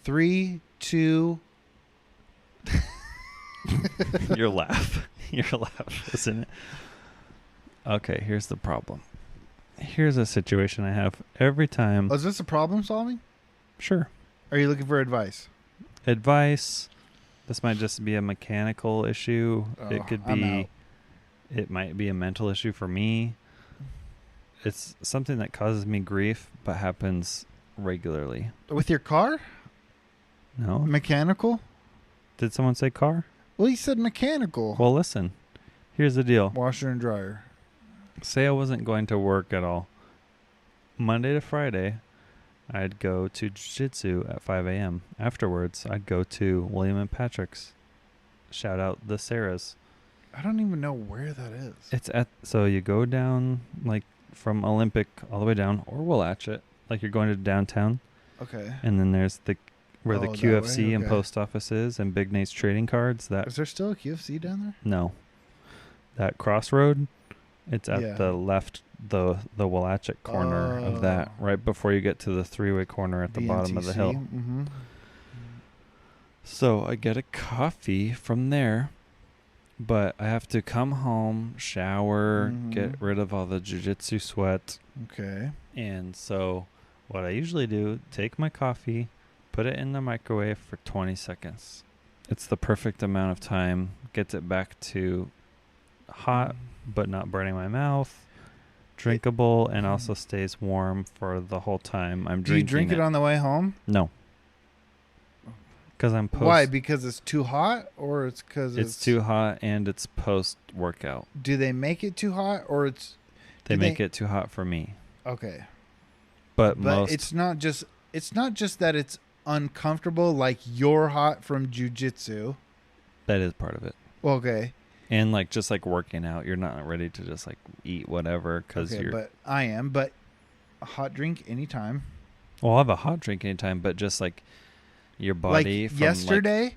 3, 2. Your laugh, isn't it? Okay, here's the problem. Here's a situation I have every time. Oh, is this a problem solving? Sure. Are you looking for advice? Advice. This might just be a mechanical issue. It could I'm be. out. It might be a mental issue for me. It's something that causes me grief, but happens regularly. With your car? No. Mechanical? Did someone say car? Well, you said mechanical. Well, listen. Here's the deal. Washer and dryer. Say I wasn't going to work at all. Monday to Friday, I'd go to jiu-jitsu at 5 a.m. Afterwards, I'd go to William and Patrick's. Shout out the Sarahs. I don't even know where that is. So you go down like from Olympic all the way down, or Willachet, like you're going to downtown. Okay. And then there's where the that QFC way? and Okay. post office is, and Big Nate's trading cards. Is there still a QFC down there? No. That crossroad, it's at Yeah. the left, the Willachet corner of that, right before you get to the three-way corner at the bottom of the hill. Mm-hmm. So I get a coffee from there, but I have to come home, shower, get rid of all the jiu-jitsu sweat. Okay. And so what I usually do, take my coffee, put it in the microwave for 20 seconds. It's the perfect amount of time. Gets it back to hot, but not burning my mouth. Drinkable, and also stays warm for the whole time I'm drinking. Do you drink it on the way home? No. Because I'm post. Why? Because it's too hot, or it's because it's too hot and it's post-workout. Do they make it too hot, or it's? They make it too hot for me. Okay. But it's not just that it's uncomfortable, like you're hot from jujitsu. that is part of it. Okay. And like just like working out, you're not ready to just like eat whatever because Okay, you're. but I am. But a hot drink anytime. Well, I'll have a hot drink anytime, but just like your body Like from yesterday,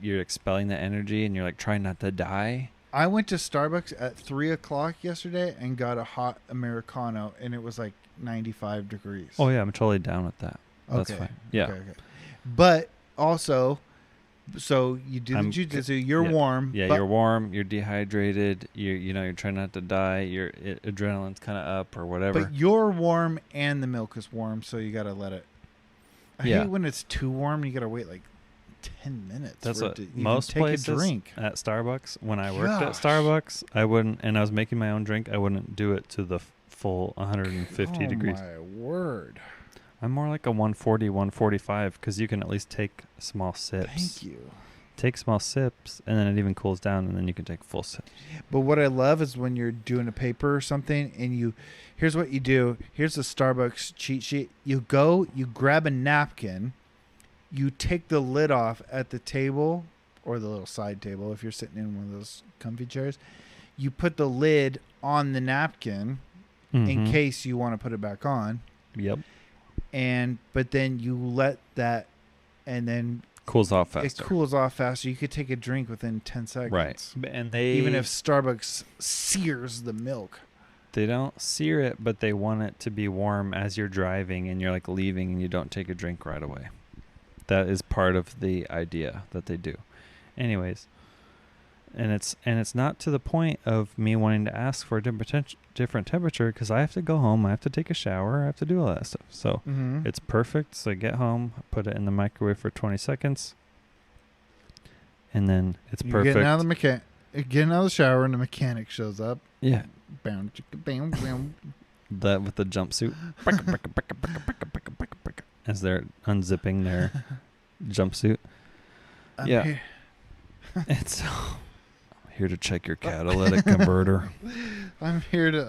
you're expelling the energy and you're like trying not to die. I went to Starbucks at 3:00 yesterday and got a hot Americano, and it was like 95 degrees. Oh yeah, I'm totally down with that. That's fine. Yeah. Okay. But also, so you do the jujitsu, you're warm. Yeah, you're warm. You're dehydrated. You're trying not to die. Your adrenaline's kind of up or whatever. But you're warm and the milk is warm, so you got to let it. I hate when it's too warm. You got to wait like 10 minutes. That's what most take places a drink. At Starbucks. When I worked at Starbucks, I wouldn't, and I was making my own drink. I wouldn't do it to the full 150 degrees. Oh my word! I'm more like a 140, 145 because you can at least take small sips. Thank you. Take small sips, and then it even cools down, and then you can take full sips. But what I love is when you're doing a paper or something, and here's what you do. Here's the Starbucks cheat sheet. You grab a napkin, you take the lid off at the table or the little side table if you're sitting in one of those comfy chairs. You put the lid on the napkin in case you want to put it back on. Yep. But then you let that, and then cools off faster. It cools off faster. You could take a drink within 10 seconds. Right. And even if Starbucks sears the milk. They don't sear it, but they want it to be warm as you're driving and you're like leaving and you don't take a drink right away. That is part of the idea that they do. Anyways, and it's not to the point of me wanting to ask for a different temperature because I have to go home, I have to take a shower, I have to do all that stuff. So it's perfect. So I get home, put it in the microwave for 20 seconds, and then it's perfect. Getting out of the shower and the mechanic shows up. Yeah. Bam, bam, bam. That with the jumpsuit. As they're unzipping their jumpsuit. It's here to check your catalytic converter. I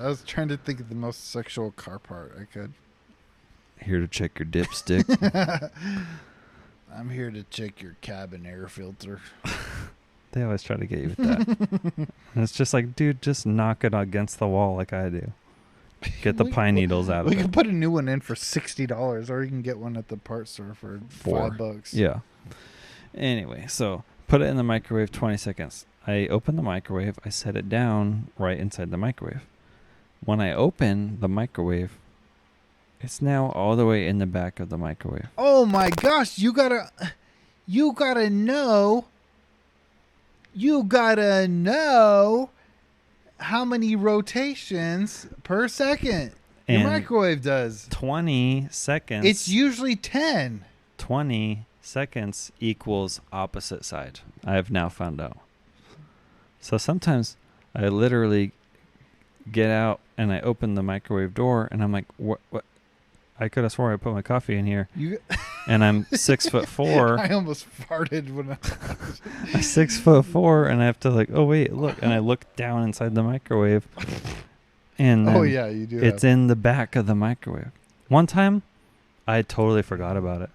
was trying to think of the most sexual car part I could. Here to check your dipstick. I'm here to check your cabin air filter. They always try to get you with that. And it's just like, dude, just knock it against the wall like I do. Get the pine needles out of it. We can put a new one in for $60, or you can get one at the parts store for $5. Yeah. Anyway, so put it in the microwave 20 seconds. I open the microwave. I set it down right inside the microwave. When I open the microwave, It's now all the way in the back of the microwave. Oh my gosh, you gotta know how many rotations per second your And microwave does. 20 seconds. It's usually 10. 20 seconds equals opposite side. I have now found out. So sometimes I literally get out and I open the microwave door and I'm like, what? I could have sworn I put my coffee in here. And I'm 6'4". I almost farted when I'm 6'4", and I have to like, oh wait, look, and I look down inside the microwave, and oh yeah, you do. It's in the back of the microwave. One time, I totally forgot about it,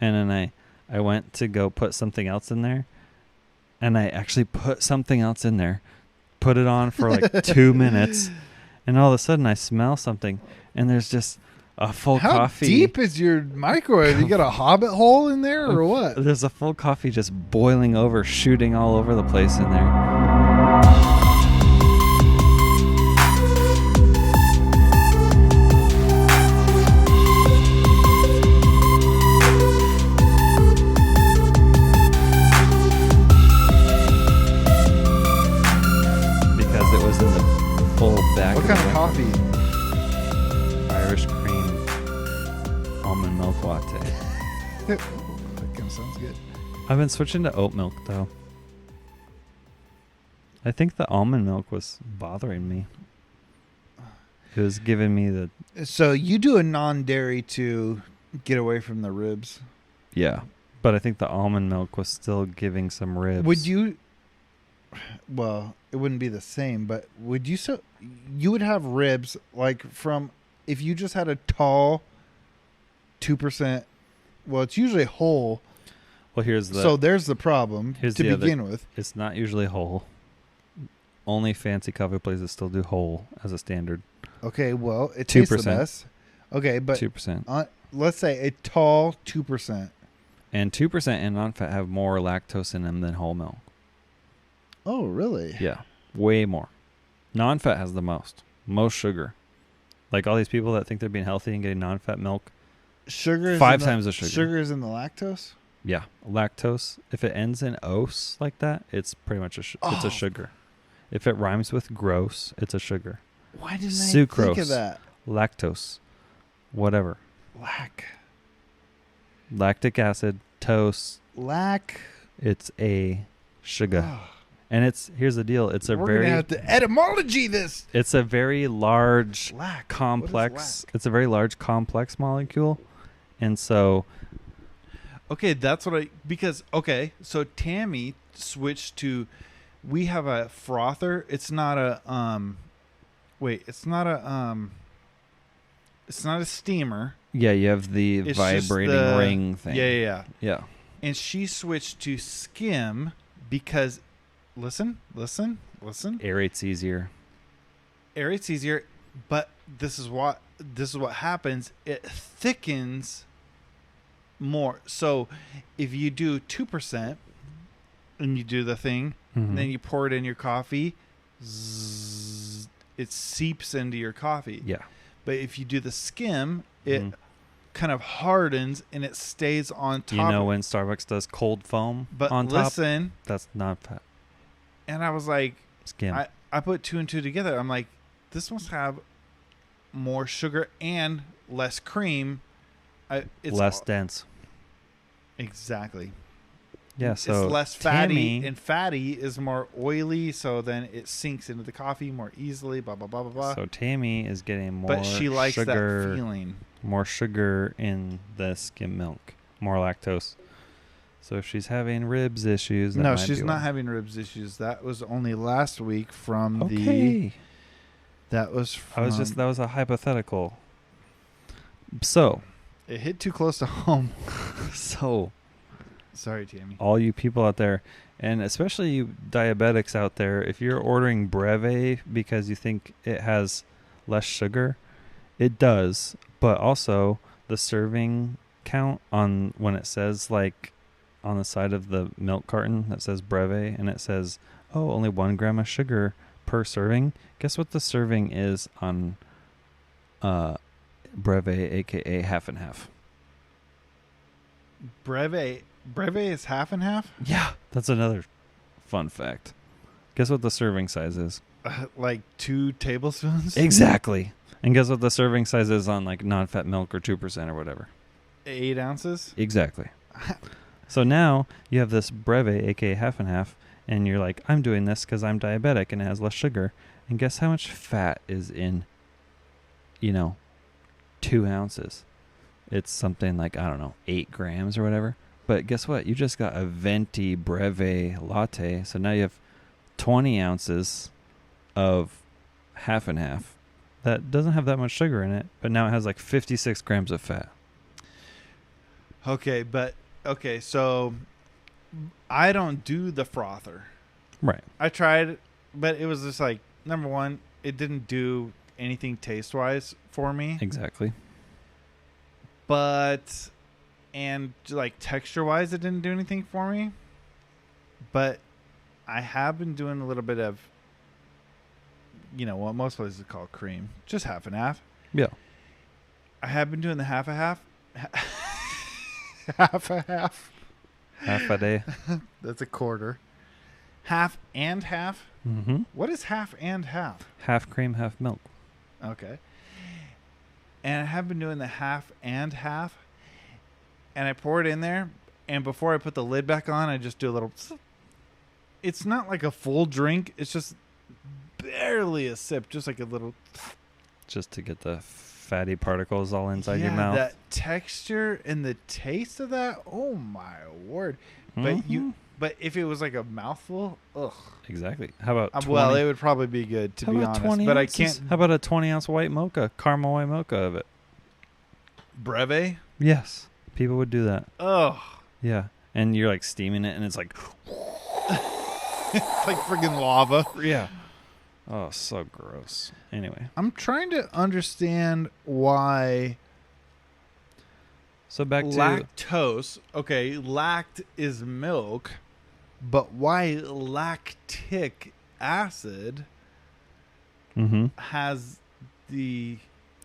and then I went to go put something else in there, and I actually put something else in there, put it on for like 2 minutes, and all of a sudden I smell something, and there's just a full coffee. How deep is your microwave? You got a hobbit hole in there or what? There's a full coffee just boiling over, shooting all over the place in there. Because it was in the full back. What kind of coffee? Irish cream almond milk latte. That kind of sounds good. I've been switching to oat milk though. I think the almond milk was bothering me. It was giving me the... So you do a non-dairy to get away from the ribs. Yeah. But I think the almond milk was still giving some ribs. Would you... Well, it wouldn't be the same, but would you... So you would have ribs like from... If you just had a tall 2%... Well, it's usually whole. Well, here's the... So there's the problem to begin with. It's not usually whole. Only fancy coffee places still do whole as a standard. Okay, well, it tastes 2%. the best. Okay, but 2%. Let's say a tall 2%. And 2% and non-fat have more lactose in them than whole milk. Oh, really? Yeah, way more. Non-fat has the most sugar. Like all these people that think they're being healthy and getting non-fat milk. Sugar is 5 times the sugar. Sugar is in the lactose? Yeah, lactose. If it ends in "ose" like that, it's pretty much it's a sugar. If it rhymes with "gross," it's a sugar. Why didn't Sucrose, I think of that? Lactose, whatever. Lactic acid, toast. It's a sugar. And here's the deal. We're gonna have to etymology this. It's a very large complex. It's a very large complex molecule. And so okay, that's what so Tammy switched to we have a frother. It's not a it's not a steamer. Yeah, you have the vibrating ring thing. Yeah. And she switched to skim because listen. Aerate's easier. But this is what happens. It thickens more. So if you do 2% and you do the thing, and then you pour it in your coffee, it seeps into your coffee. Yeah. But if you do the skim, it kind of hardens and it stays on top. You know when Starbucks does cold foam on top? That's not fat. And I was like, skim. I put 2 and 2 together. I'm like, this must have more sugar and less cream. It's less dense. Exactly. Yeah, so it's less fatty, and fatty is more oily, so then it sinks into the coffee more easily, blah, blah, blah, blah, blah. So Tammy is getting more but she likes sugar, that feeling. More sugar in the skim milk, more lactose. So if she's having ribs issues, no, she's not having ribs issues. That was only last week from that was a hypothetical. So it hit too close to home. So sorry, Tammy. All you people out there, and especially you diabetics out there, if you're ordering Breve because you think it has less sugar, it does. But also the serving count on when it says like on the side of the milk carton that says Breve and it says, oh, only 1 gram of sugar per serving. Guess what the serving is on Breve, aka half and half. Breve is half and half? Yeah. That's another fun fact. Guess what the serving size is? Like 2 tablespoons? Exactly. And guess what the serving size is on like non-fat milk or 2% or whatever? 8 ounces? Exactly. So now you have this Breve, aka half and half, and you're like, I'm doing this because I'm diabetic and it has less sugar. And guess how much fat is in, 2 ounces? It's something like, 8 grams or whatever. But guess what? You just got a venti Breve latte. So now you have 20 ounces of half and half that doesn't have that much sugar in it, but now it has like 56 grams of fat. Okay, so I don't do the frother. Right. I tried, but it was just like, number one, it didn't do anything taste-wise for me. Exactly. But, and like texture-wise, it didn't do anything for me. But I have been doing a little bit of, what most places call cream. Just half and half. Yeah. I have been doing the half a half. Half a half. Half a day. That's a quarter. Half and half? Mm-hmm. What is half and half? Half cream, half milk. Okay. And I have been doing the half and half. And I pour it in there. And before I put the lid back on, I just do a little... It's not like a full drink. It's just barely a sip. Just like a little... Just to get the fatty particles all inside your mouth. That texture and the taste of that, oh my word. But if it was like a mouthful, ugh. Exactly. How about 20, well, it would probably be good, to be honest. But ounces? I can't. How about a 20-ounce white mocha, caramel white mocha of it? Breve? Yes. People would do that. Ugh. Yeah. And you're like steaming it and it's like... It's like friggin' lava. Yeah. Oh, so gross. Anyway. I'm trying to understand why... So back to... Lactose. Okay, lact is milk. But why lactic acid has the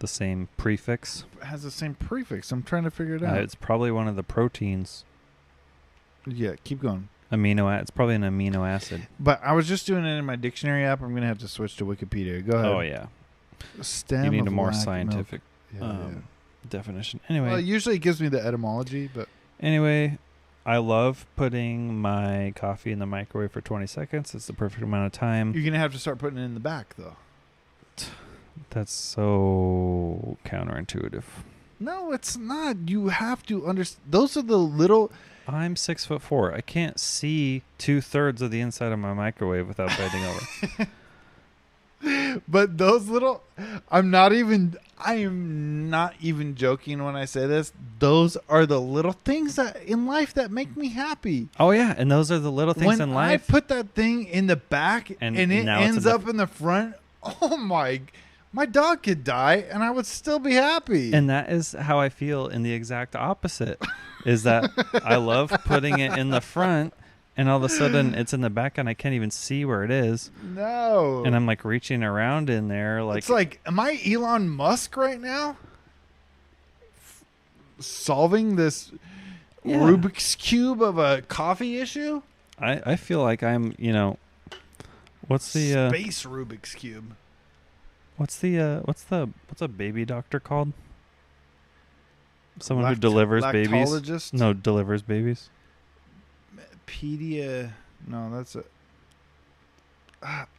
same prefix? Has the same prefix. I'm trying to figure it out. It's probably one of the proteins. Yeah, keep going. It's probably an amino acid. But I was just doing it in my dictionary app. I'm going to have to switch to Wikipedia. Go ahead. Oh, yeah. Stem you need of a more lac scientific definition. Anyway. Well, usually it gives me the etymology, but... Anyway, I love putting my coffee in the microwave for 20 seconds. It's the perfect amount of time. You're going to have to start putting it in the back, though. That's so counterintuitive. No, it's not. You have to understand. Those are the little... I'm 6'4". I can't see 2/3 of the inside of my microwave without bending over. But those little... I am not even joking when I say this. Those are the little things that in life that make me happy. Oh, yeah. And those are the little things in life. When I put that thing in the back and it ends up in the front, oh my dog could die and I would still be happy. And that is how I feel in the exact opposite, is that I love putting it in the front and all of a sudden it's in the back and I can't even see where it is. No. And I'm like reaching around in there. It's like, am I Elon Musk right now? Solving this Rubik's Cube of a coffee issue? I feel like I'm, what's the... Space Rubik's Cube. What's a baby doctor called? Someone who delivers babies. No, delivers babies. No, that's a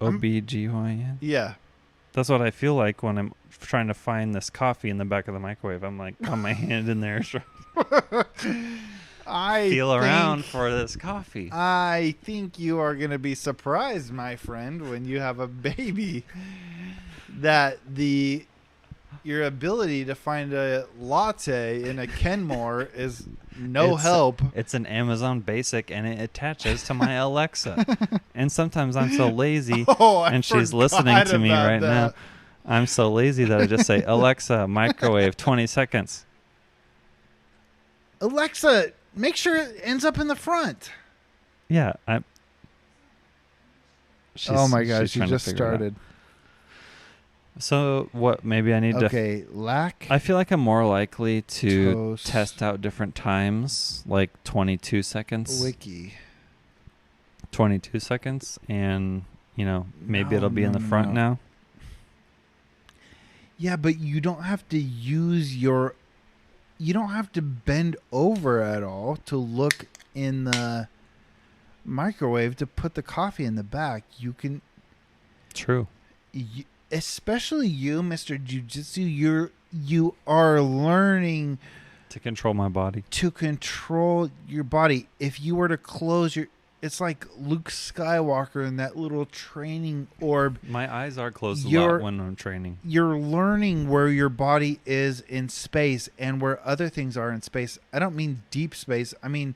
OBGYN. Yeah. That's what I feel like when I'm trying to find this coffee in the back of the microwave. I'm like, got my hand in there. I feel around for this coffee. I think you are going to be surprised, my friend, when you have a baby, that your ability to find a latte in a Kenmore is help. It's an Amazon Basic, and it attaches to my Alexa. And sometimes I'm so lazy, and she's listening to me right now. I'm so lazy that I just say, Alexa, microwave, 20 seconds. Alexa, make sure it ends up in the front. Yeah. Oh, my gosh, you just started. So what? Maybe I need to. Okay, I feel like I'm more likely to Toast. test out different times, like 22 seconds. Wiki. 22 seconds, and maybe No, it'll be in the front no. now. Yeah, but you don't have to use your. You don't have to bend over at all to look in the microwave to put the coffee in the back. You can. True. Especially you, Mr. Jiu-Jitsu, you are learning To control my body. to control your body. If you were to close your, it's like Luke Skywalker in that little training orb. My eyes are closed a You're- lot when I'm training. You're learning where your body is in space and where other things are in space. I don't mean deep space. I mean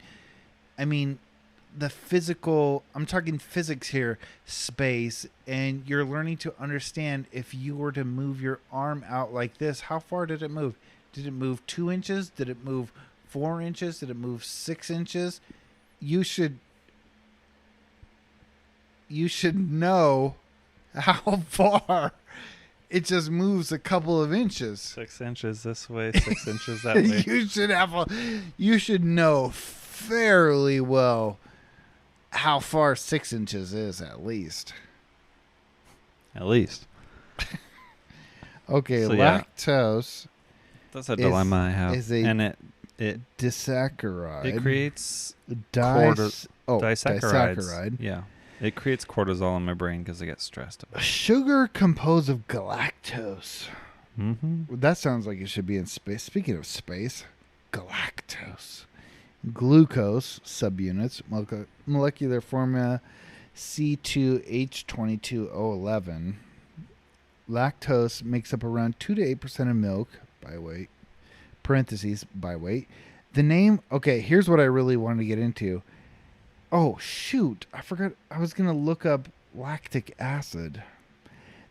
the physical, I'm talking physics here, space, and you're learning to understand if you were to move your arm out like this, how far did it move? Did it move 2 inches? Did it move 4 inches? Did it move 6 inches? You should know how far it just moves a couple of inches. 6 inches this way, 6 inches that way. You should know fairly well how far 6 inches is, at least. At least. Okay, So, yeah. lactose That's a dilemma I have. is a and it disaccharide. creates disaccharide. disaccharides. Yeah. It creates cortisol in my brain because I get stressed about it. Sugar composed of galactose. Mm-hmm. That sounds like it should be in space. Speaking of space, galactose. Glucose subunits, molecular formula C2H22O11. Lactose makes up around 2 to 8% of milk by weight. Parentheses, by weight. The name, okay, here's what I really wanted to get into. Oh, shoot. I forgot. I was going to look up lactic acid.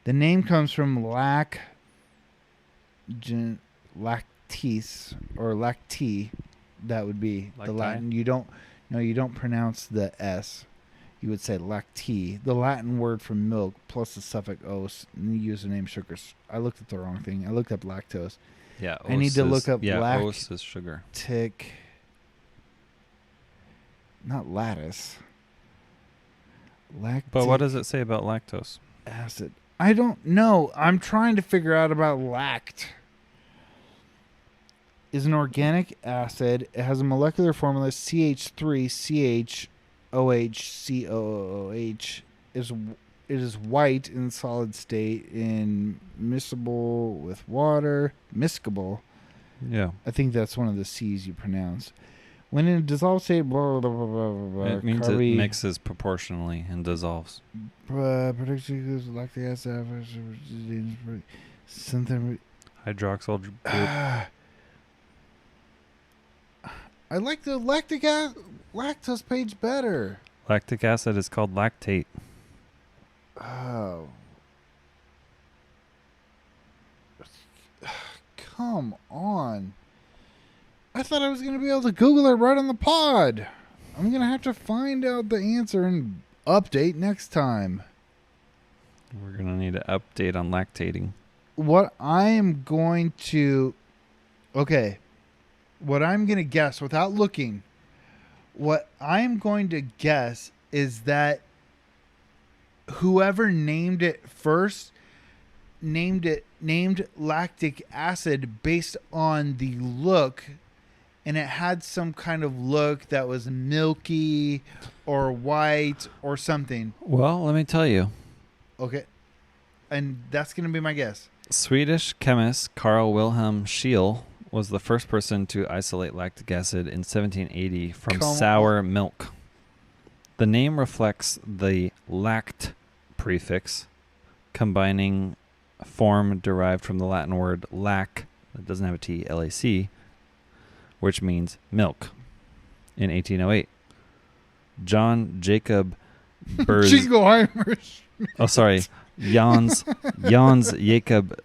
The name comes from lactese or lactee. That would be the Latin. You don't pronounce the S. You would say lactee. The Latin word for milk plus the suffix os. And you use the name sugars. I looked at the wrong thing. I looked up lactose. Yeah. I need to look up os is sugar. Not lattice. Lactic But what does it say about lactose? acid. I don't know. I'm trying to figure out about lact. Is an organic acid. It has a molecular formula CH3CHOHCOOH. It is white in solid state and miscible with water. Miscible. Yeah. I think that's one of the C's you pronounce. When in a dissolved state, blah, blah, blah, blah, blah, blah, It means it mixes proportionally and dissolves. Particularly lactic acid, something. Hydroxyl group. I like the lactose page better. Lactic acid is called lactate. Oh. Come on. I thought I was going to be able to Google it right on the pod. I'm going to have to find out the answer and update next time. We're going to need an update on lactating. What I'm going to guess without looking, what I'm going to guess is that whoever named it first named lactic acid based on the look, and it had some kind of look that was milky or white or something. Well, let me tell you. Okay. And that's going to be my guess. Swedish chemist Carl Wilhelm Scheele was the first person to isolate lactic acid in 1780 from sour milk. The name reflects the lact prefix, combining a form derived from the Latin word lac, that doesn't have a T, L-A-C, which means milk. In 1808, John Jacob Jingleheimer. Oh, sorry. Jans Jacob,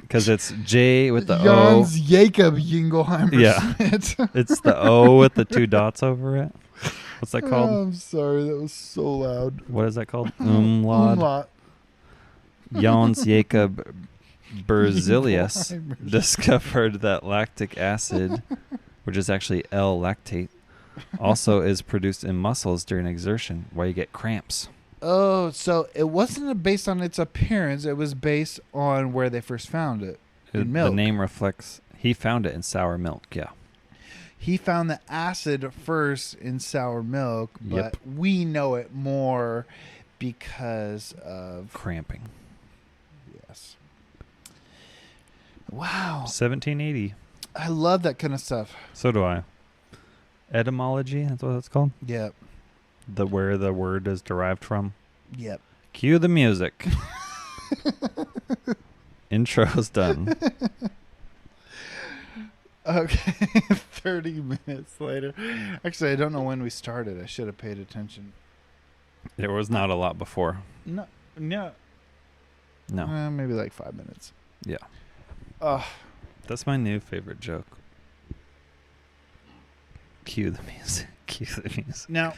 because it's J with the Jans O. Jacob Jingleheimer. Yeah. It's the O with the 2 dots over it. What's that called? Oh, I'm sorry. That was so loud. What is that called? Umlaut. Umlaut. Jans Jacob Berzelius Equine discovered that lactic acid, which is actually L-lactate, also is produced in muscles during exertion, where you get cramps. Oh, so it wasn't based on its appearance. It was based on where they first found it. In milk. The name reflects he found it in sour milk. Yeah. He found the acid first in sour milk, but Yep. we know it more because of Cramping. Yes. Wow. 1780. I love that kind of stuff. So do I. Etymology, that's what it's called. Yep. Where the word is derived from. Yep. Cue the music. Intro's done. Okay. 30 minutes later. Actually, I don't know when we started. I should have paid attention. There was not a lot before. No. No. Maybe like 5 minutes. Yeah. Oh, That's my new favorite joke. Cue the music. Cue the music. now,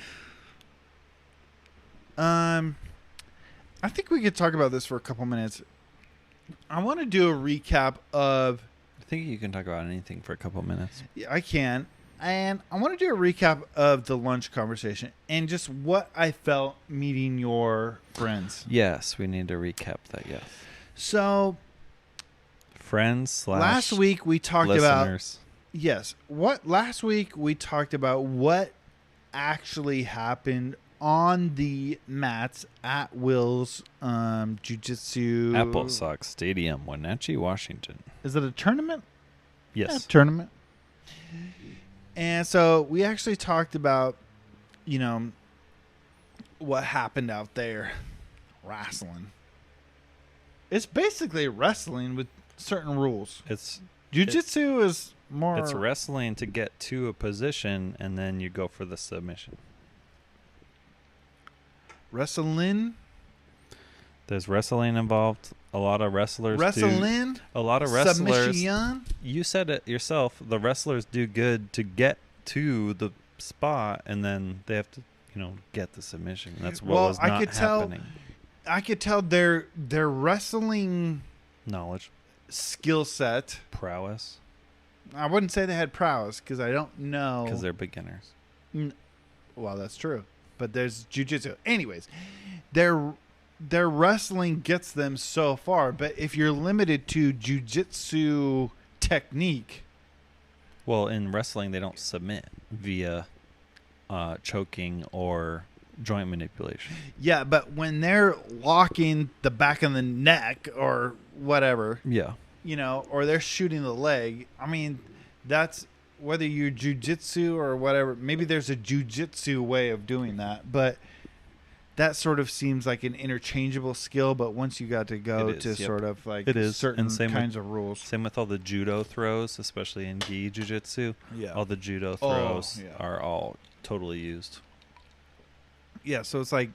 I think we could talk about this for a couple minutes. I want to do a recap of. I think you can talk about anything for a couple minutes. Yeah, I can. And I want to do a recap of the lunch conversation and just what I felt meeting your friends. Yes, we need to recap that, yes. So, Friends / last week we talked listeners. last week we talked about what actually happened on the mats at Will's jiu-jitsu Apple Sox Stadium, Wenatchee, Washington. Is it a tournament? Yes. Yeah, tournament. And so we actually talked about, what happened out there. Wrestling. It's basically wrestling with certain rules. Jiu-jitsu is more... It's wrestling to get to a position, and then you go for the submission. Wrestling? There's wrestling involved. A lot of wrestlers Wrestling? do. A lot of wrestlers. Submission? You said it yourself. The wrestlers do good to get to the spot, and then they have to, get the submission. That's what was not happening. I could tell their wrestling Knowledge. skill set. Prowess. I wouldn't say they had prowess because I don't know. Because they're beginners. Well, that's true. But there's jiu-jitsu. Anyways, their wrestling gets them so far. But if you're limited to jiu-jitsu technique... Well, in wrestling, they don't submit via choking or joint manipulation. Yeah, but when they're locking the back of the neck or whatever... Yeah. or they're shooting the leg. I mean, that's whether you're jiu-jitsu or whatever. Maybe there's a jiu-jitsu way of doing that, but that sort of seems like an interchangeable skill. But once you got to go sort of like certain kinds of rules. Same with all the judo throws, especially in gi jiu-jitsu. Yeah. All the judo throws are all totally used. Yeah, so it's like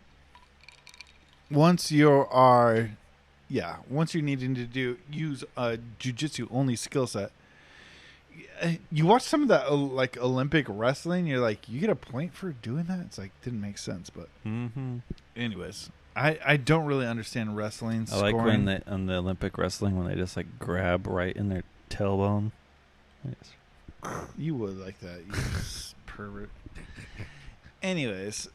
once you're needing to use a jiu-jitsu only skill set, you watch some of that like Olympic wrestling, you're like, you get a point for doing that? It's like, didn't make sense, but anyways, I don't really understand wrestling I like when they on the Olympic wrestling when they just like grab right in their tailbone. You would like that, you pervert. Anyways,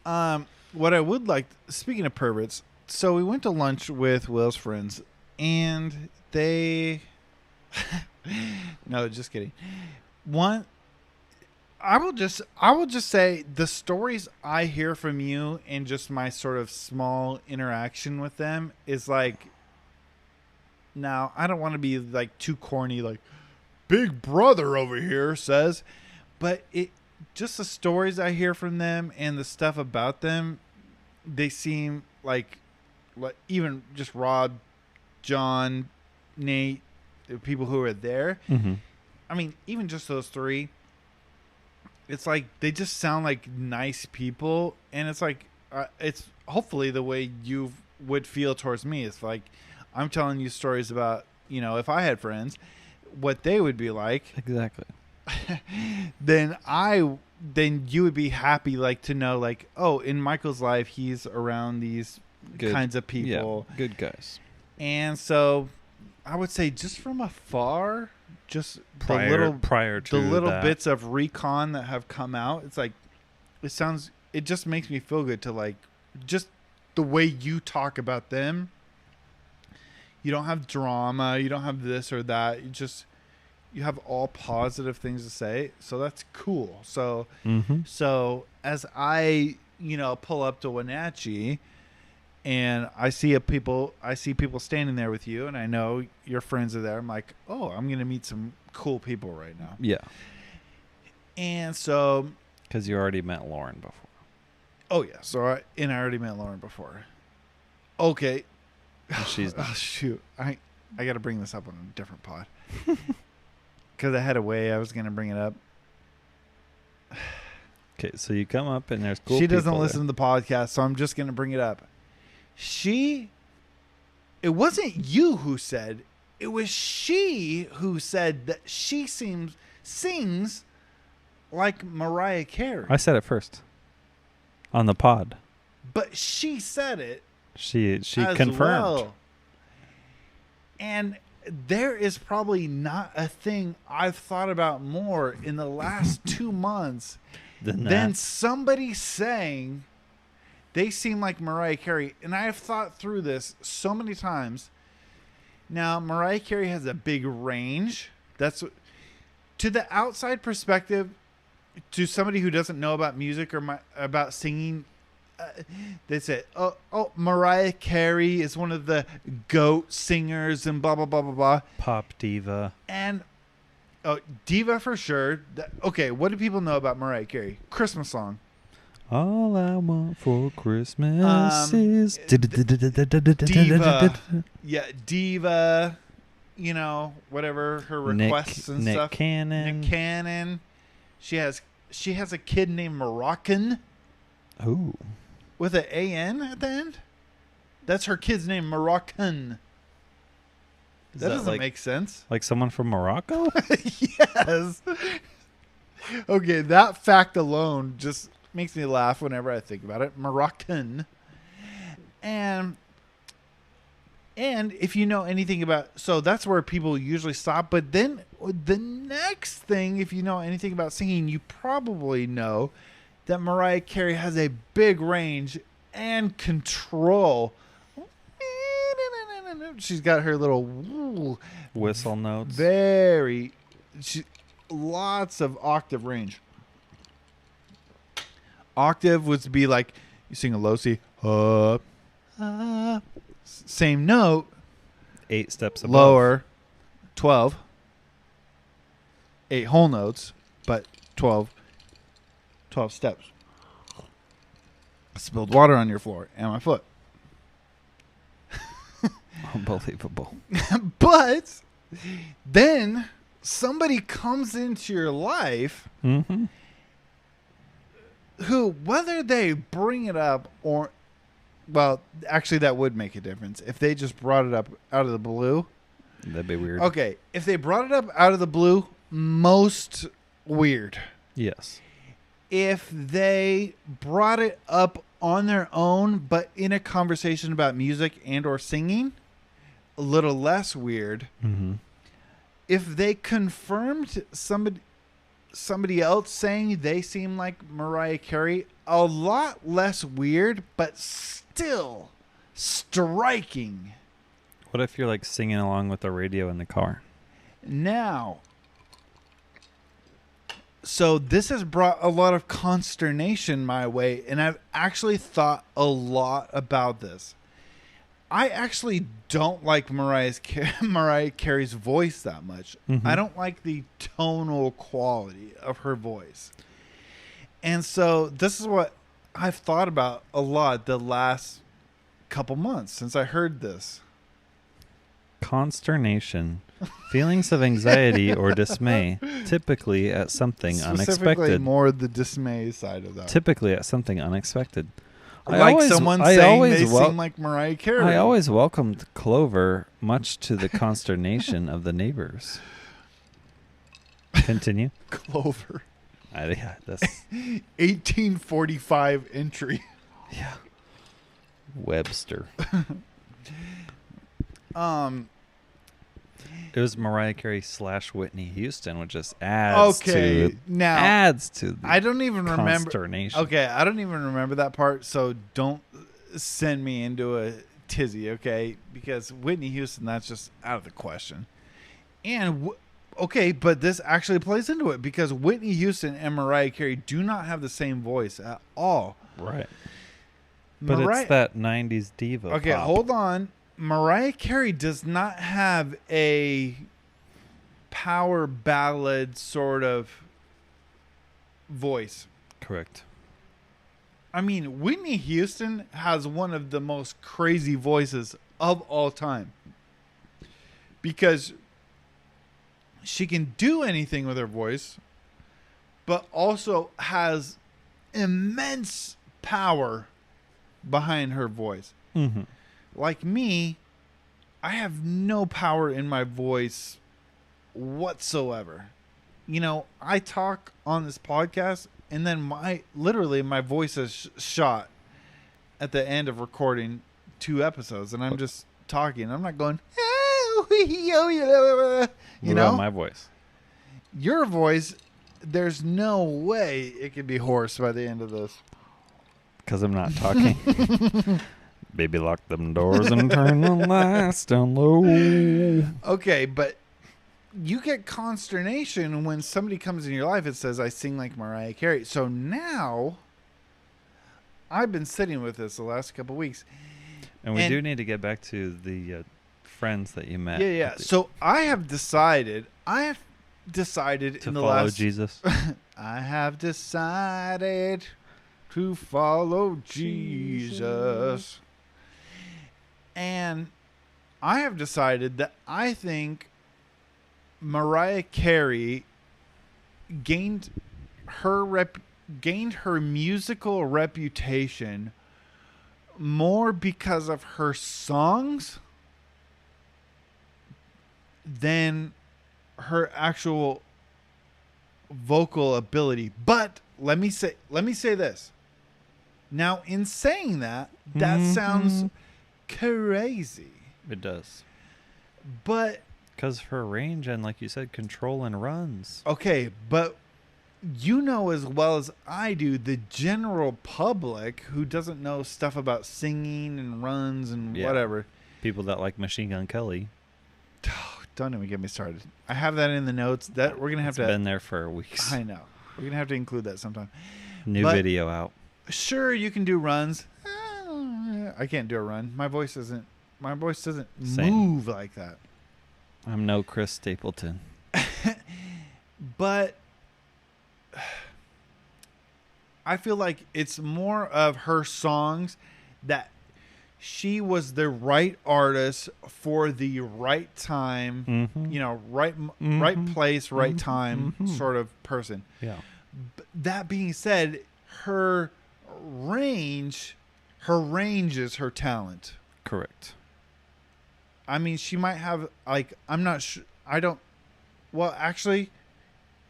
what I would like, speaking of perverts, so we went to lunch with Will's friends, and they... No, just kidding. I will just say the stories I hear from you and just my sort of small interaction with them is like, now, I don't want to be like too corny, like, Big Brother over here says, but just the stories I hear from them and the stuff about them, they seem like even just Rob, John, Nate, the people who are there. Mm-hmm. I mean, even just those three, it's like they just sound like nice people, and it's like it's hopefully the way you would feel towards me. It's like I'm telling you stories about, if I had friends, what they would be like. Exactly. then you would be happy to know in Michael's life he's around these kinds of people. Yeah, good guys. And so I would say just from afar, just prior to the little that. bits of recon that have come out. It's like it just makes me feel good to like just the way you talk about them. You don't have drama. You don't have this or that. You have all positive things to say. So that's cool. So as I, pull up to Wenatchee and I see people standing there with you and I know your friends are there. I'm like, oh, I'm going to meet some cool people right now. Yeah. And so. Because you already met Lauren before. Oh, yeah. So I already met Lauren before. Okay. And she's oh, shoot. I got to bring this up on a different pod. Because I had a way I was going to bring it up. Okay, so you come up and there's cool She doesn't people listen to the podcast, so I'm just going to bring it up. It wasn't you who said, it was she who said that she sings like Mariah Carey. I said it first on the pod. But she said it. She confirmed. Well. And there is probably not a thing I've thought about more in the last 2 months than somebody saying they seem like Mariah Carey. And I have thought through this so many times. Now, Mariah Carey has a big range. That's to the outside perspective, to somebody who doesn't know about music or about singing. They say, oh, Mariah Carey is one of the GOAT singers and blah, blah, blah, blah, blah. Pop diva. And, diva for sure. Okay, what do people know about Mariah Carey? Christmas song. All I want for Christmas is... Diva. Yeah, diva. Whatever her requests and Nick stuff. Cannon. Nick Cannon. She has a kid named Moroccan. Ooh. With an A-N at the end? That's her kid's name, Moroccan. That doesn't make sense. Like someone from Morocco? Yes. Okay, that fact alone just makes me laugh whenever I think about it. Moroccan. And if you know anything about... So that's where people usually stop. But then the next thing, if you know anything about singing, you probably know that Mariah Carey has a big range and control. She's got her little whistle notes. Lots of octave range. Octave would be like you sing a low C, up, same note, 8 steps above. lower, 12, 8 whole notes, but 12 steps. I spilled water on your floor and my foot. Unbelievable. But then somebody comes into your life who, whether they bring it up or, well, actually that would make a difference. If they just brought it up out of the blue. That'd be weird. Okay. If they brought it up out of the blue, most weird. Yes. If they brought it up on their own, but in a conversation about music and or singing, a little less weird. Mm-hmm. If they confirmed somebody else saying they seem like Mariah Carey, a lot less weird, but still striking. What if you're like singing along with the radio in the car? Now, so this has brought a lot of consternation my way, and I've actually thought a lot about this. I actually don't like Mariah Carey's voice that much. Mm-hmm. I don't like the tonal quality of her voice. And so this is what I've thought about a lot the last couple months since I heard this. Consternation. Feelings of anxiety or dismay, typically at something Specifically unexpected. More the dismay side of that. Typically at something unexpected. Someone saying they seem like Mariah Carey. I always welcomed Clover, much to the consternation of the neighbors. Continue. Clover. Yeah, that's 1845 entry. Yeah. Webster. It was Mariah Carey / Whitney Houston, which just adds to the I don't even remember. consternation. Okay, I don't even remember that part, so don't send me into a tizzy, okay? Because Whitney Houston, that's just out of the question. And okay, but this actually plays into it because Whitney Houston and Mariah Carey do not have the same voice at all. Right. But it's that 90s diva. Okay, pop. hold on. Mariah Carey does not have a power ballad sort of voice. Correct. I mean, Whitney Houston has one of the most crazy voices of all time. Because she can do anything with her voice, but also has immense power behind her voice. Mm-hmm. Like me, I have no power in my voice whatsoever. You know, I talk on this podcast and then my voice is shot at the end of recording 2 episodes and I'm just talking. I'm not going, you know, my voice. Your voice, there's no way it could be hoarse by the end of this. Because I'm not talking. Baby, lock them doors and turn the lights down low. Okay, but you get consternation when somebody comes in your life and says, I sing like Mariah Carey. So now, I've been sitting with this the last couple of weeks. And we do need to get back to the friends that you met. Yeah. So I have decided to in the follow last... Jesus. I have decided to follow Jesus. And I have decided that I think Mariah Carey gained her musical reputation more because of her songs than her actual vocal ability. But let me say this. Now, in saying that, that sounds crazy. It does. But because her range and, like you said, control and runs. Okay, but you know as well as I do, the general public who doesn't know stuff about singing and runs and whatever. People that like Machine Gun Kelly. Don't even get me started. I have that in the notes. That we're gonna have to. Been there for weeks. I know. We're gonna have to include that sometime. New video out. Sure, you can do runs. I can't do a run. My voice doesn't move like that. I'm no Chris Stapleton. But I feel like it's more of her songs that she was the right artist for the right time, you know, right place, right time sort of person. Yeah. But that being said, her range is her talent. Correct. I mean, she might have, like, I'm not sure. Well, actually,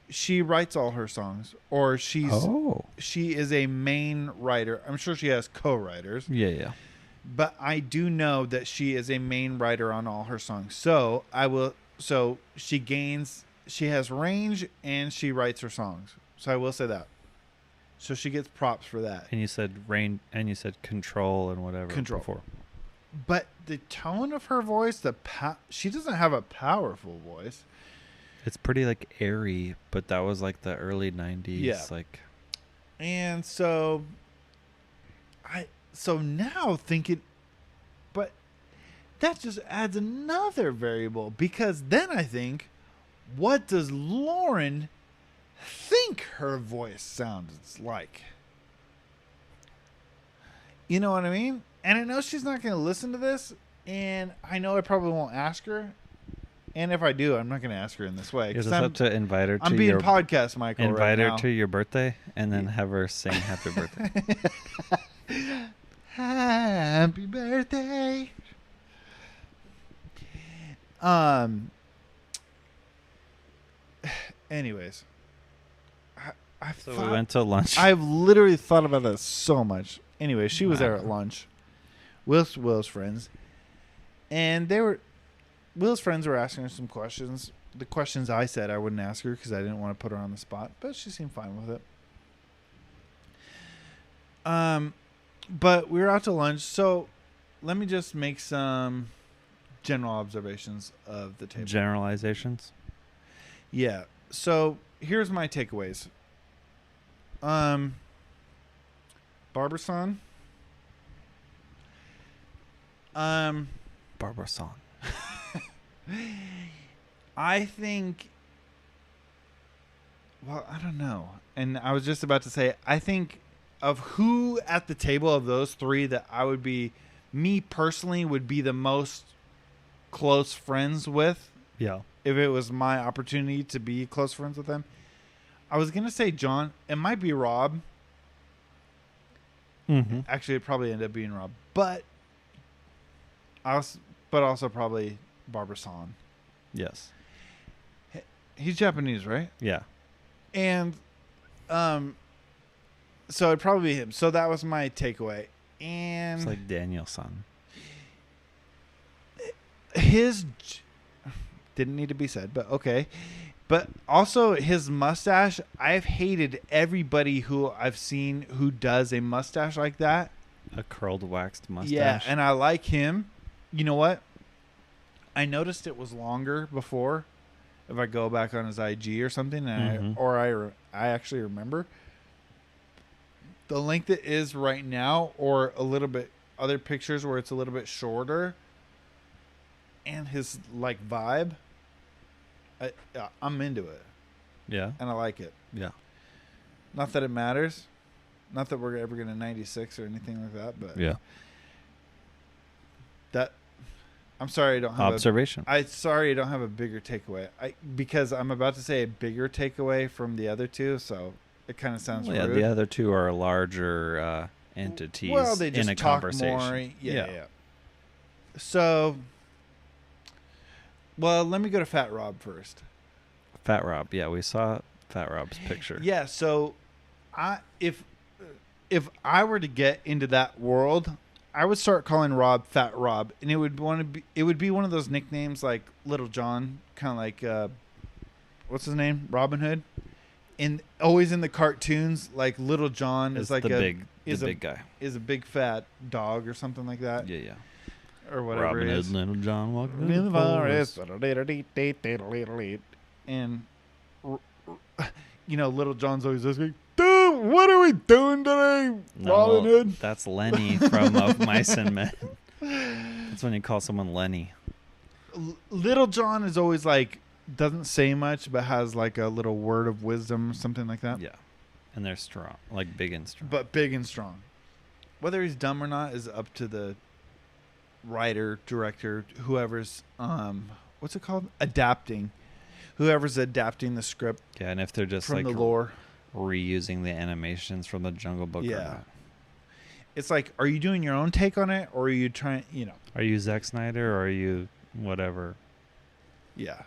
she writes all her songs, or she is a main writer. I'm sure she has co-writers. Yeah. But I do know that she is a main writer on all her songs. So she has range and she writes her songs. So I will say that. So she gets props for that. And you said range, and you said control and whatever before. But the tone of her voice, she doesn't have a powerful voice. It's pretty like airy, but that was like the early 90s. Yeah. Like, and so now thinking, but that just adds another variable, because then I think, what does Lauren think her voice sounds like? You know what I mean? And I know she's not going to listen to this, and I know I probably won't ask her. And if I do, I'm not going to ask her in this way. Is this up to invite her to I'm being podcast Michael invite right her now. to your birthday and then have her sing happy birthday. Happy birthday. Anyways, we went to lunch. I've literally thought about that so much. Anyway, she was there at lunch with Will's friends, and Will's friends were asking her some questions. The questions I said I wouldn't ask her because I didn't want to put her on the spot, but she seemed fine with it. But we were out to lunch, so let me just make some general observations of the table. Generalizations? Yeah. So here's my takeaways. Barberson. Barberson. I think. Well, I don't know. And I was just about to say, I think of who at the table of those three that I would be, me personally, would be the most close friends with. Yeah. If it was my opportunity to be close friends with them. I was going to say John. It might be Rob. Mm-hmm. Actually, it'd probably end up being Rob. But also probably Barberson. Yes. He's Japanese, right? Yeah. And so it'd probably be him. So that was my takeaway. And It's like Daniel-san. His didn't need to be said, but okay. But also his mustache, I've hated everybody who I've seen who does a mustache like that. A curled waxed mustache. Yeah, and I like him. You know what? I noticed it was longer before. If I go back on his IG or something, and I actually remember the length it is right now, or a little bit other pictures where it's a little bit shorter, and his like vibe. I'm into it. Yeah. And I like it. Yeah. Not that it matters. Not that we're ever going to 96 or anything like that, but yeah. That I'm sorry I don't have observation. Sorry I don't have a bigger takeaway. Because I'm about to say a bigger takeaway from the other two, so it kind of sounds rude. Yeah, the other two are larger entities well, they just in a talk conversation. More. Yeah. So, well, let me go to Fat Rob first. Fat Rob, yeah, we saw Fat Rob's picture. Yeah, so if I were to get into that world, I would start calling Rob Fat Rob, and it would be one of those nicknames like Little John, kind of like what's his name, Robin Hood, and always in the cartoons, like Little John is like the big guy, is a big fat dog or something like that. Yeah. Or whatever Robin it Hood, is. Little John walking In the forest. And Little John's always asking, "Dude, what are we doing today, Robin Hood?" That's Lenny from Of Mice and Men. That's when you call someone Lenny. Little John is always like, doesn't say much, but has like a little word of wisdom, something like that. Yeah. And they're strong, like big and strong. But big and strong. Whether he's dumb or not is up to the writer, director, whoever's what's it called? Adapting. Whoever's adapting the script. Yeah, and if they're just from like the lore, reusing the animations from the Jungle Book. Yeah. Or not. It's like, are you doing your own take on it, or are you trying? Are you Zack Snyder, or are you whatever? Yeah.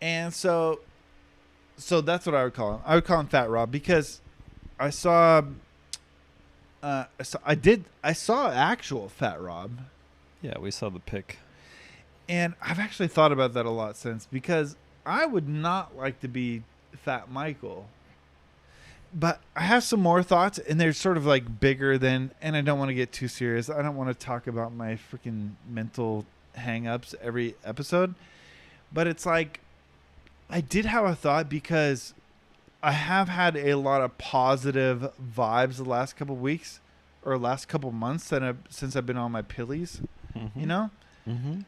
And so that's what I would call him. I would call him Fat Rob because I saw actual Fat Rob. Yeah, we saw the pic. And I've actually thought about that a lot since, because I would not like to be Fat Michael. But I have some more thoughts, and they're sort of like bigger than, and I don't want to get too serious. I don't want to talk about my freaking mental hang-ups every episode. But it's like, I did have a thought because I have had a lot of positive vibes the last couple weeks or last couple months since I've been on my pillies, Mm-hmm.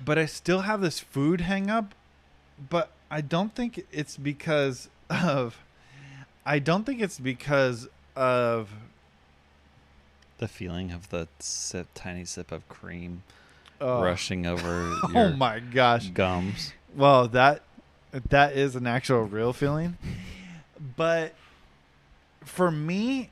But I still have this food hang up, but I don't think it's because of the feeling of the tiny sip of cream rushing over oh your my gosh gums. Well, that is an actual real feeling. But for me,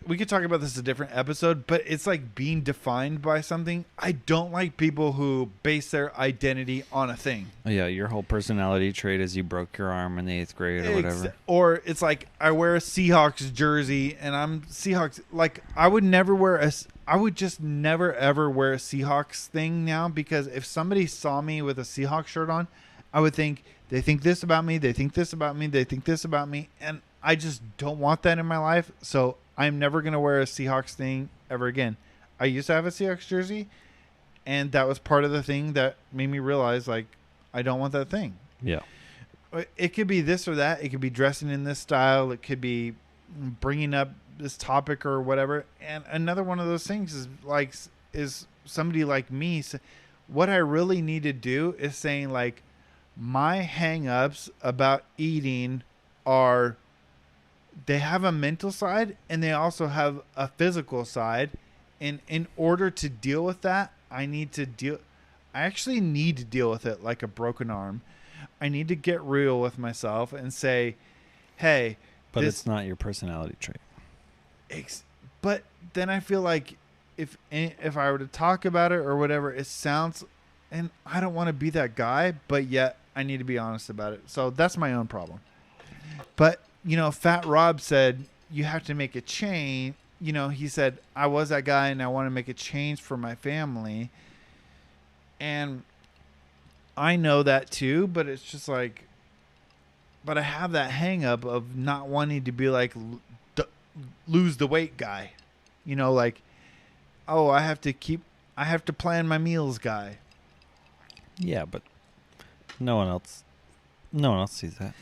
we could talk about this in a different episode, but it's like being defined by something. I don't like people who base their identity on a thing. Yeah, your whole personality trait is you broke your arm in the 8th grade or whatever. Or it's like I wear a Seahawks jersey and I'm Seahawks. Like I would never wear I would just never ever wear a Seahawks thing now, because if somebody saw me with a Seahawks shirt on, I would think they think this about me, they think this about me, they think this about me, and I just don't want that in my life. So I'm never gonna wear a Seahawks thing ever again. I used to have a Seahawks jersey, and that was part of the thing that made me realize, like, I don't want that thing. Yeah. It could be this or that. It could be dressing in this style. It could be bringing up this topic or whatever. And another one of those things is somebody like me. What I really need to do is saying, like, my hang-ups about eating are, they have a mental side and they also have a physical side. And in order to deal with that, I actually need to deal with it like a broken arm. I need to get real with myself and say, hey. But it's not your personality trait. But then I feel like if I were to talk about it or whatever, it sounds, and I don't want to be that guy, but yet I need to be honest about it. So that's my own problem. But, Fat Rob said, you have to make a change. He said, I was that guy and I want to make a change for my family. And I know that too, but it's just like, but I have that hang up of not wanting to be like lose the weight guy, like, oh, I have to plan my meals guy. Yeah, but no one else sees that.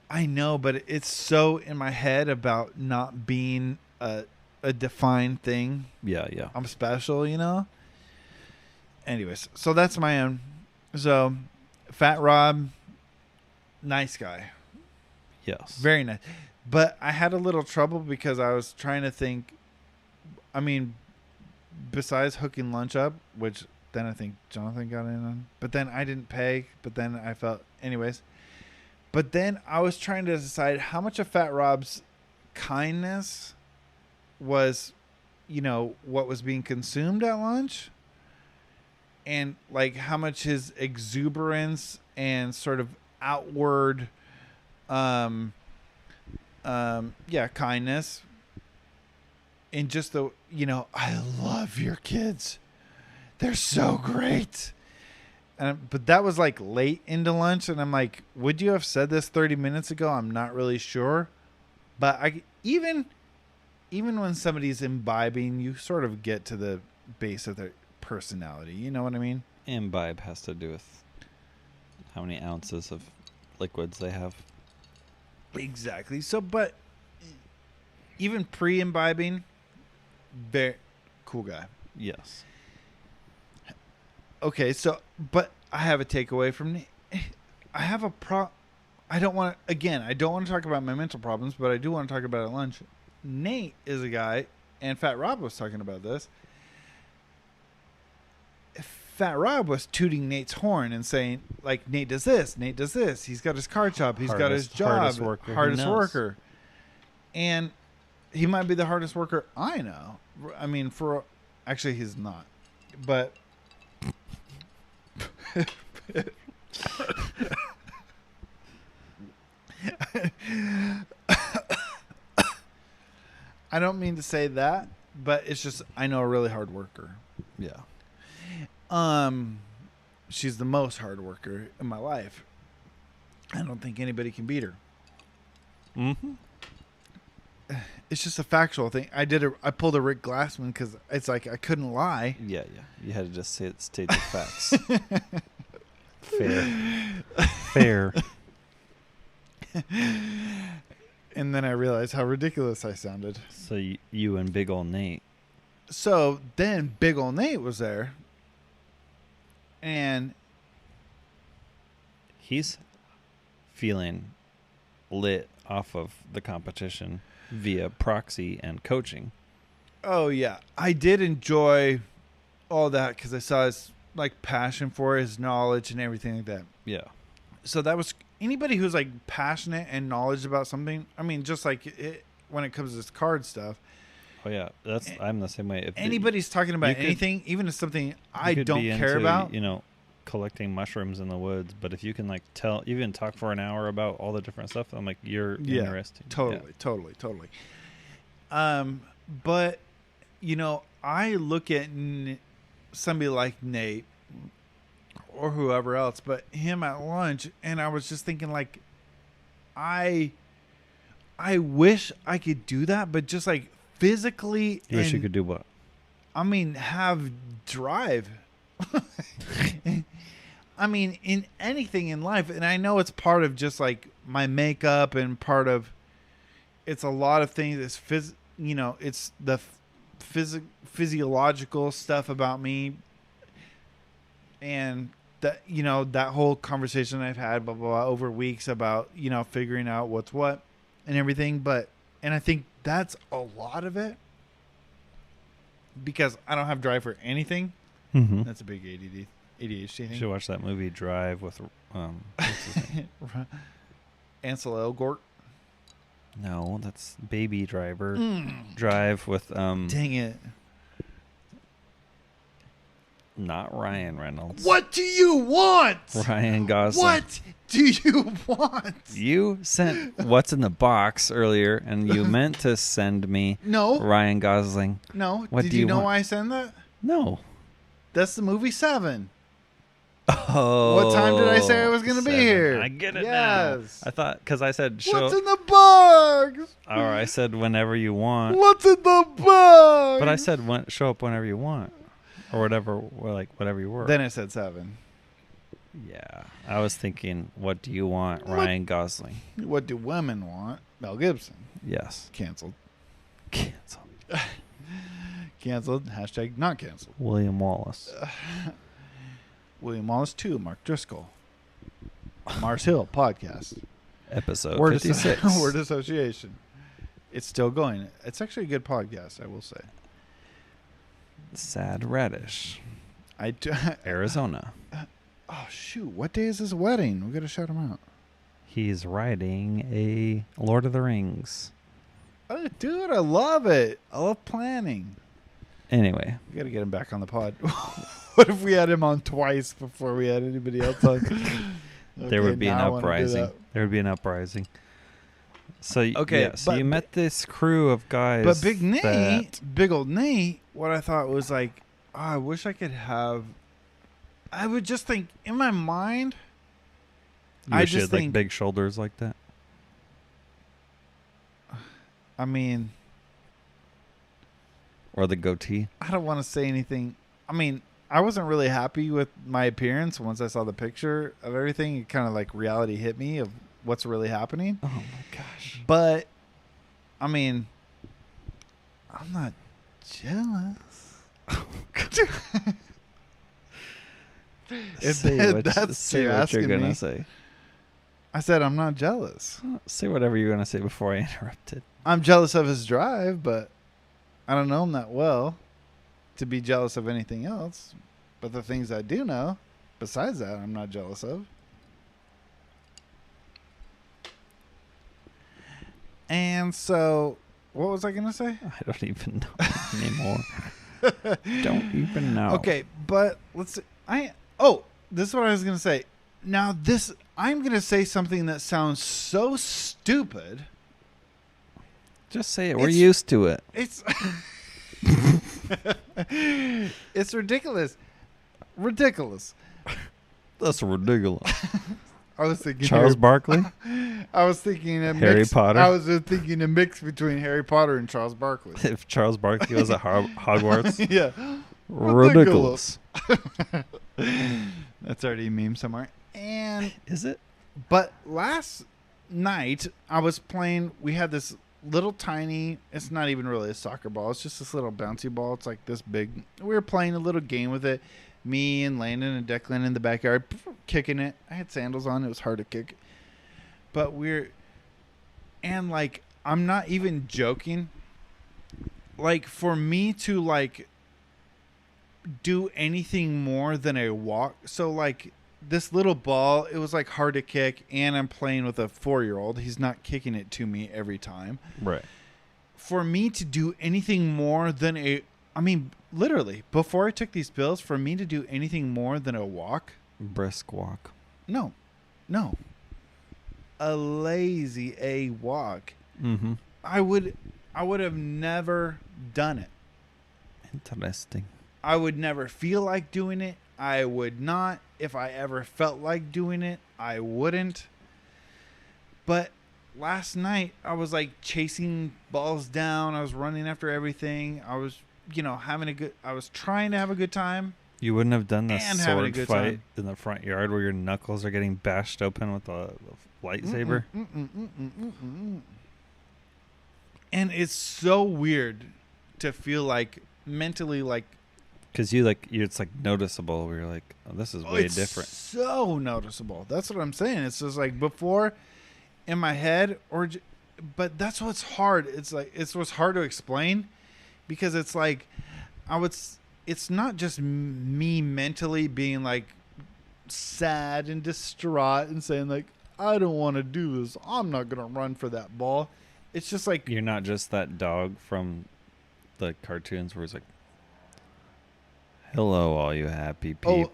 I know, but it's so in my head about not being a defined thing. Yeah, yeah. I'm special, Anyways, so that's my own. So, Fat Rob, nice guy. Yes. Very nice. But I had a little trouble because I was trying to think, besides hooking lunch up, which then I think Jonathan got in on, but then I didn't pay, but then I felt, anyways. But then I was trying to decide how much of Fat Rob's kindness was, what was being consumed at lunch, and like how much his exuberance and sort of outward kindness, and just the, I love your kids, they're so great. But that was like late into lunch, and I'm like, would you have said this 30 minutes ago? I'm not really sure. But even when somebody's imbibing, you sort of get to the base of their personality. You know what I mean? Imbibe has to do with how many ounces of liquids they have. Exactly. So, but even pre-imbibing, very cool guy. Yes. Okay, so, but I have a takeaway from Nate. I have a I don't want to talk about my mental problems, but I do want to talk about it at lunch. Nate is a guy, and Fat Rob was talking about this. Fat Rob was tooting Nate's horn and saying, like, Nate does this, Nate does this. He's got his car shop. He's got his job. Hardest worker. And he might be the hardest worker I know. Actually, he's not. But I don't mean to say that, but it's just, I know a really hard worker. Yeah. She's the most hard worker in my life. I don't think anybody can beat her. Mm-hmm. It's just a factual thing. I pulled a Rick Glassman because it's like I couldn't lie. Yeah. You had to just state the facts. Fair. And then I realized how ridiculous I sounded. So you and big old Nate. So then big old Nate was there. And he's feeling lit off of the competition via proxy and coaching. Oh, yeah. I did enjoy all that because I saw his like passion for it, his knowledge and everything like that. Yeah. So that was anybody who's like passionate and knowledge about something. I mean, just like it, when it comes to this card stuff. Oh yeah, I'm the same way. If anybody's talking about anything, even if something I don't care about, collecting mushrooms in the woods. But if you can like you can talk for an hour about all the different stuff, I'm like, you're interesting. Totally. But I look at somebody like Nate or whoever else, but him at lunch, and I was just thinking, like, I wish I could do that, but just like physically. You wish you could do what? I mean, have drive. I mean, in anything in life, and I know it's part of just like my makeup and part of it's a lot of things. It's it's the physiological stuff about me, and that that whole conversation I've had blah blah, blah over weeks about figuring out what's what and everything. And I think that's a lot of it because I don't have drive for anything. Mm-hmm. That's a big ADHD thing. You should watch that movie Drive with what's his name? Ansel Elgort. No, that's Baby Driver. Drive with Dang it. Not Ryan Reynolds. What do you want? Ryan Gosling. What do you want? You sent What's in the Box earlier, and you meant to send me Ryan Gosling. No. What Did do you know want? why I sent that? No. That's the movie 7. Oh. What time did I say I was going to be 7. here? I get it now. I thought, because I said show. What's in the box? Or I said whenever you want. What's in the box? But I said show up whenever you want. Or whatever, like whatever you were. Then I said 7. Yeah. I was thinking, what do you want, Ryan Gosling? What do women want? Mel Gibson. Yes. Canceled. Canceled. Canceled. Hashtag not canceled. William Wallace. William Wallace 2. Mark Driscoll. Mars Hill podcast. Episode Word 56. Word association. It's still going. It's actually a good podcast, I will say. Sad Radish. Arizona. Oh, shoot. What day is his wedding? We got to shout him out. He's writing a Lord of the Rings. Oh, dude, I love it. I love planning. Anyway. We got to get him back on the pod. What if we had him on twice before we had anybody else on? There would be an uprising. There would be an uprising. So, so you met this crew of guys. But big old Nate, what I thought was like, I wish I could have. I would just think in my mind. I just think like big shoulders like that. I mean, or the goatee. I don't want to say anything. I mean, I wasn't really happy with my appearance once I saw the picture of everything. It kind of like reality hit me of what's really happening. Oh my gosh. But I mean, I'm not jealous. Say what you're gonna say. I said I'm not jealous. Say whatever you're gonna say before I interrupted. I'm jealous of his drive, but I don't know him that well to be jealous of anything else. But the things I do know, besides that, I'm not jealous of. And so, what was I going to say? I don't even know anymore. Don't even know. Okay, but let's see. This is what I was going to say. Now, I'm going to say something that sounds so stupid. Just say it. We're used to it. It's it's ridiculous. Ridiculous. That's ridiculous. I was thinking Charles Barkley. I was thinking Harry Potter. I was thinking a mix between Harry Potter and Charles Barkley. If Charles Barkley was at Hogwarts, yeah, ridiculous. That's already a meme somewhere. And is it? But last night I was playing. We had this little tiny. It's not even really a soccer ball. It's just this little bouncy ball. It's like this big. We were playing a little game with it. Me and Landon and Declan in the backyard kicking it. I had sandals on. It was hard to kick. But and like, I'm not even joking. Like, for me to like do anything more than a walk. So like this little ball, it was like hard to kick, and I'm playing with a 4-year-old. He's not kicking it to me every time. Right. For me to do anything more than literally, before I took these pills, for me to do anything more than a walk. Brisk walk. No. A lazy walk. Mm-hmm. I would have never done it. Interesting. I would never feel like doing it. I would not. If I ever felt like doing it, I wouldn't. But last night, I was like chasing balls down. I was running after everything. I was, I was trying to have a good time. You wouldn't have done the And having a sword good fight time. in the front yard where your knuckles are getting bashed open with a lightsaber? And it's so weird to feel like mentally like, Because it's like noticeable where you're like, oh, this is way it's different. so noticeable. That's what I'm saying. It's just like before in my head but that's what's hard. It's like, it's what's hard to explain because it's like, it's not just me mentally being like sad and distraught and saying like, I don't want to do this. I'm not going to run for that ball. It's just like, You're not just that dog from the cartoons where he's like, hello, all you happy people.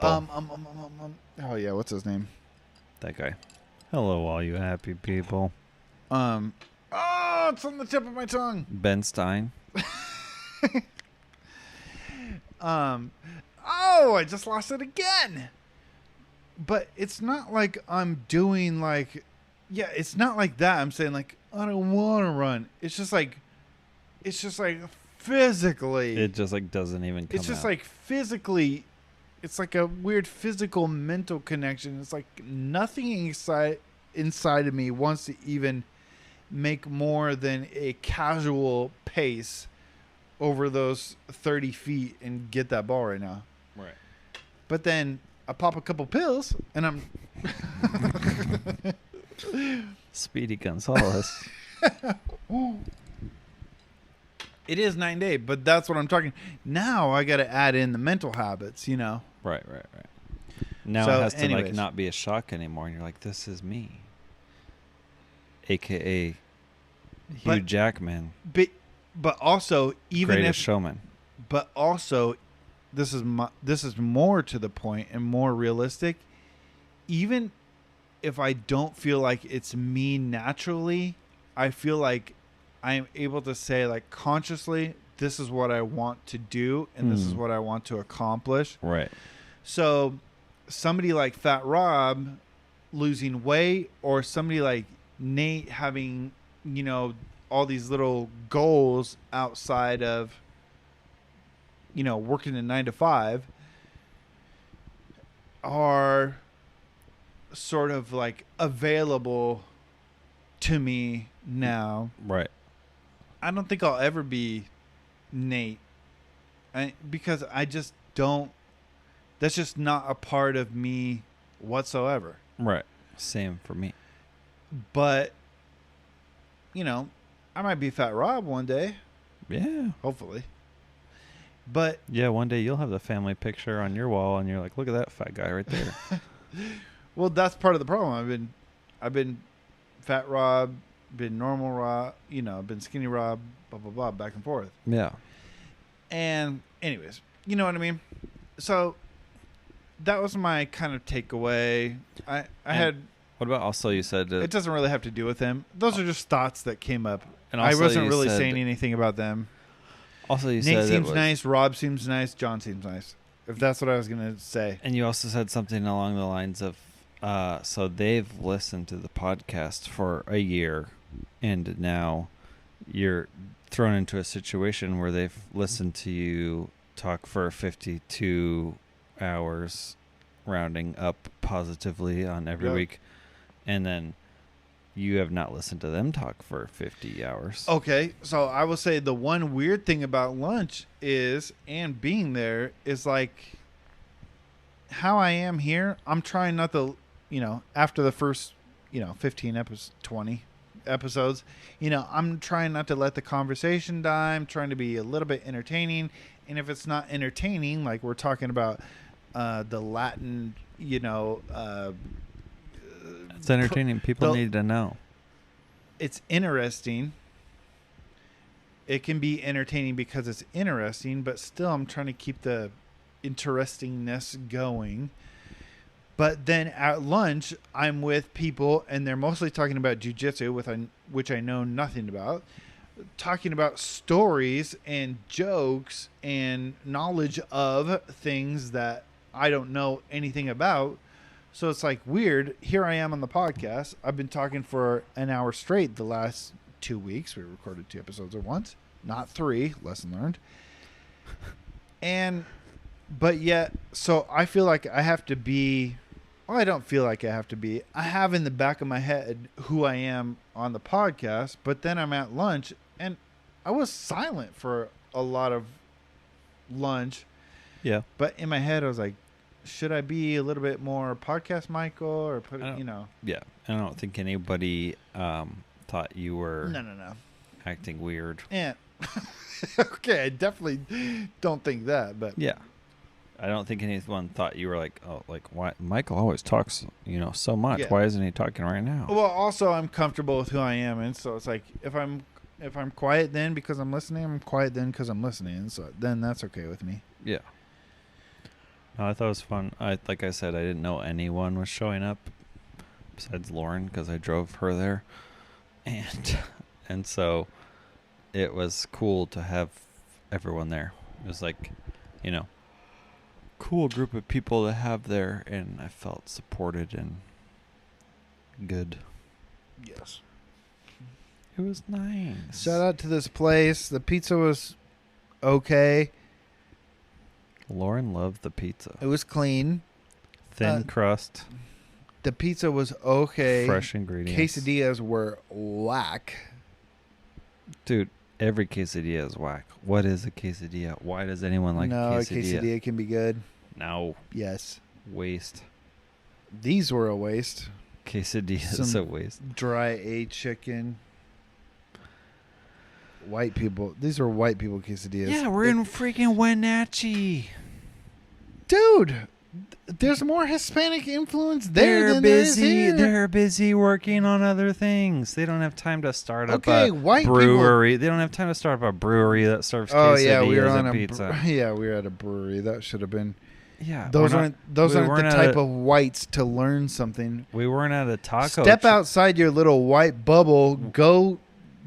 Oh yeah, what's his name? That guy. Hello, all you happy people. It's on the tip of my tongue. Ben Stein. I just lost it again. But it's not like I'm doing like, it's not like that. I'm saying like, I don't want to run. It's just like physically. It just like doesn't even come It's just out. like physically, it's like a weird physical mental connection. It's like nothing inside of me wants to even make more than a casual pace over those 30 feet and get that ball right now. Right. But then I pop a couple pills and I'm Speedy Gonzalez. It is 9 day, but that's what I'm talking. Now I got to add in the mental habits, Right. Now So, it has to like anyways. not be a shock anymore, and you're like, this is me. AKA Hugh But- Jackman, But also, even Greatest if, Showman. but also, this is more to the point and more realistic. Even if I don't feel like it's me naturally, I feel like I am able to say like consciously, this is what I want to do and this is what I want to accomplish. Right. So somebody like Fat Rob losing weight or somebody like Nate having, all these little goals outside of, working a 9 to 5 are sort of like available to me now. Right. I don't think I'll ever be Nate because I just don't, that's just not a part of me whatsoever. Right. Same for me. But, I might be Fat Rob one day, Yeah. hopefully. But Yeah, one day you'll have the family picture on your wall, and you're like, look at that fat guy right there. well, that's part of the problem. I've been Fat Rob, been normal Rob, been skinny Rob, blah blah blah, back and forth. Yeah. And anyways, you know what I mean? So that was my kind of takeaway. I had. What about also you said... It doesn't really have to do with him. Those are just thoughts that came up. and I also wasn't you really said- saying anything about them. Also, you Nate said seems nice. Rob seems nice. John seems nice. If that's what I was going to say. And you also said something along the lines of, so they've listened to the podcast for a year, and now you're thrown into a situation where they've listened to you talk for 52 hours, rounding up positively on every Yep. week, and then you have not listened to them talk for 50 hours. Okay, so I will say the one weird thing about lunch is, and being there, is like how I am here. I'm trying not to, after the first, 15 episodes, 20 episodes, I'm trying not to let the conversation die. I'm trying to be a little bit entertaining. And if it's not entertaining, like we're talking about the Latin, It's entertaining. People need to know. it's interesting. It can be entertaining because it's interesting, but still I'm trying to keep the interestingness going. But then at lunch, I'm with people and they're mostly talking about jiu-jitsu, which I know nothing about. talking about stories and jokes and knowledge of things that I don't know anything about. So it's like weird. Here I am on the podcast. I've been talking for an hour straight the last 2 weeks. We recorded 2 episodes at once, not 3. Lesson learned. But yet, so I feel like I have to be. Well, I don't feel like I have to be. I have in the back of my head who I am on the podcast, but then I'm at lunch and I was silent for a lot of lunch. Yeah. But in my head, I was like, should I be a little bit more podcast Michael or put it, Yeah. I don't think anybody thought you were No. acting weird. Yeah. Okay, I definitely don't think that, but Yeah. I don't think anyone thought you were like, oh, like, why Michael always talks, so much. Yeah. Why isn't he talking right now? well, also I'm comfortable with who I am, and so it's like if I'm quiet then because I'm listening, I'm quiet then because I'm listening, so then that's okay with me. Yeah. No, I thought it was fun. Like I said, I didn't know anyone was showing up besides Lauren because I drove her there, and so it was cool to have everyone there. It was like, cool group of people to have there, and I felt supported and good. Yes. It was nice. Shout out to this place. The pizza was okay. Lauren loved the pizza. It was clean. Thin crust, The pizza was okay. fresh ingredients. Quesadillas were whack. Dude, every quesadilla is whack. What is a quesadilla? Why does anyone like no, a a quesadilla? quesadilla can be good. No. Yes. Waste. These were a waste. Quesadilla is a waste. Dry aged chicken. White people. These are white people quesadillas. Yeah, we're in freaking Wenatchee. Dude, there's more Hispanic influence there They're than busy. there is here. They're busy working on other things. They don't have time to start up Okay, a white brewery. They don't have time to start up a brewery that serves Oh quesadillas yeah, we were on and a pizza. yeah, we were at a brewery. That should have been. Yeah, Those we aren't the weren't at type a- of whites to learn something. We weren't at a taco. Step outside your little white bubble. Go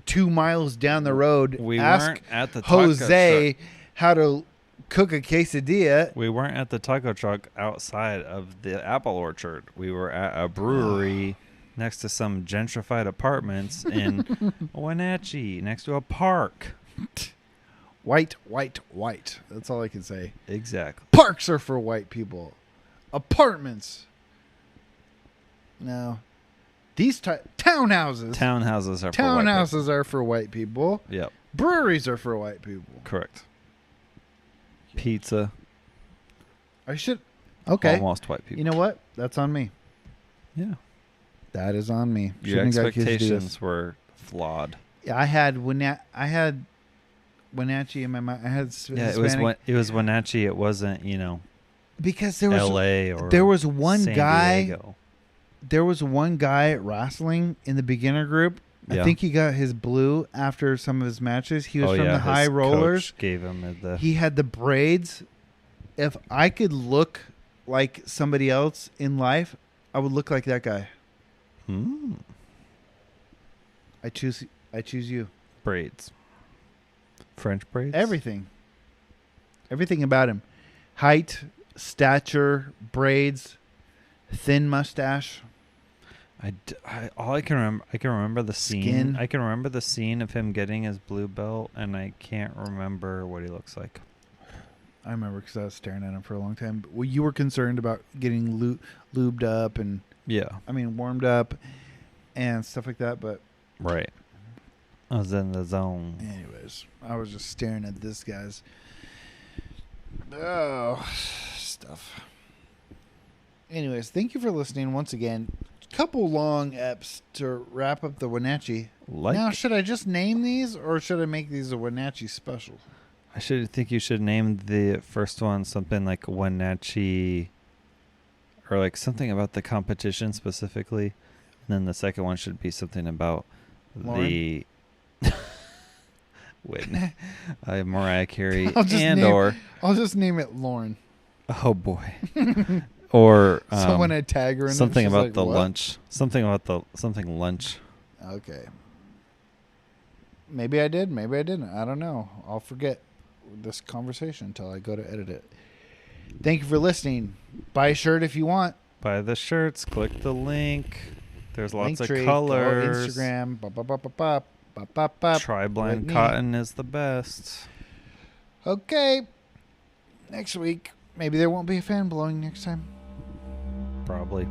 2 miles down the road. We ask weren't at the taco Jose truck. how to cook a quesadilla. We weren't at the taco truck outside of the apple orchard. We were at a brewery next to some gentrified apartments in Wenatchee, next to a park. White. That's all I can say. Exactly. Parks are for white people. Apartments. No. These townhouses. Townhouses are for white people. Townhouses are for white people. Yep, Breweries are for white people. correct. Pizza, I should. Okay. almost white people. You know what? That's on me. Yeah. That is on me. Your Shouldn't have got expectations were flawed. quesadillas. Yeah, I had Wenatchee in my mind. I had Yeah, Hispanic. it was Wenatchee. It wasn't, because there was L.A. or there was one San guy. Diego. There was one guy at wrestling in the beginner group. Yeah. I think he got his blue after some of his matches. He was from the his high rollers. coach gave him the. He had the braids. If I could look like somebody else in life, I would look like that guy. I choose you. Braids. French braids. Everything about him. Height, stature, braids, thin mustache. All I can remember the scene. Skin. I can remember the scene of him getting his blue belt, and I can't remember what he looks like. I remember because I was staring at him for a long time. Well, you were concerned about getting lubed up and warmed up and stuff like that. But Right. I was in the zone. anyways, I was just staring at this guy's stuff. Anyways, thank you for listening once again. Couple long eps to wrap up the Wenatchee. Now, should I just name these or should I make these a Wenatchee special? I think you should name the first one something like Wenatchee, or like something about the competition specifically. And then the second one should be something about Lauren? Mariah Carey I'll just name it Lauren. oh boy. Or Someone I tag her in something it, she's about like, the "What?" lunch. Something about something lunch. Okay. Maybe I did. Maybe I didn't. I don't know. I'll forget this conversation until I go to edit it. Thank you for listening. Buy a shirt if you want. Buy the shirts. Click the link. There's lots of Linktree, colors. Go Instagram. Tri-blend cotton is the best. Okay. Next week. Maybe there won't be a fan blowing next time. Probably.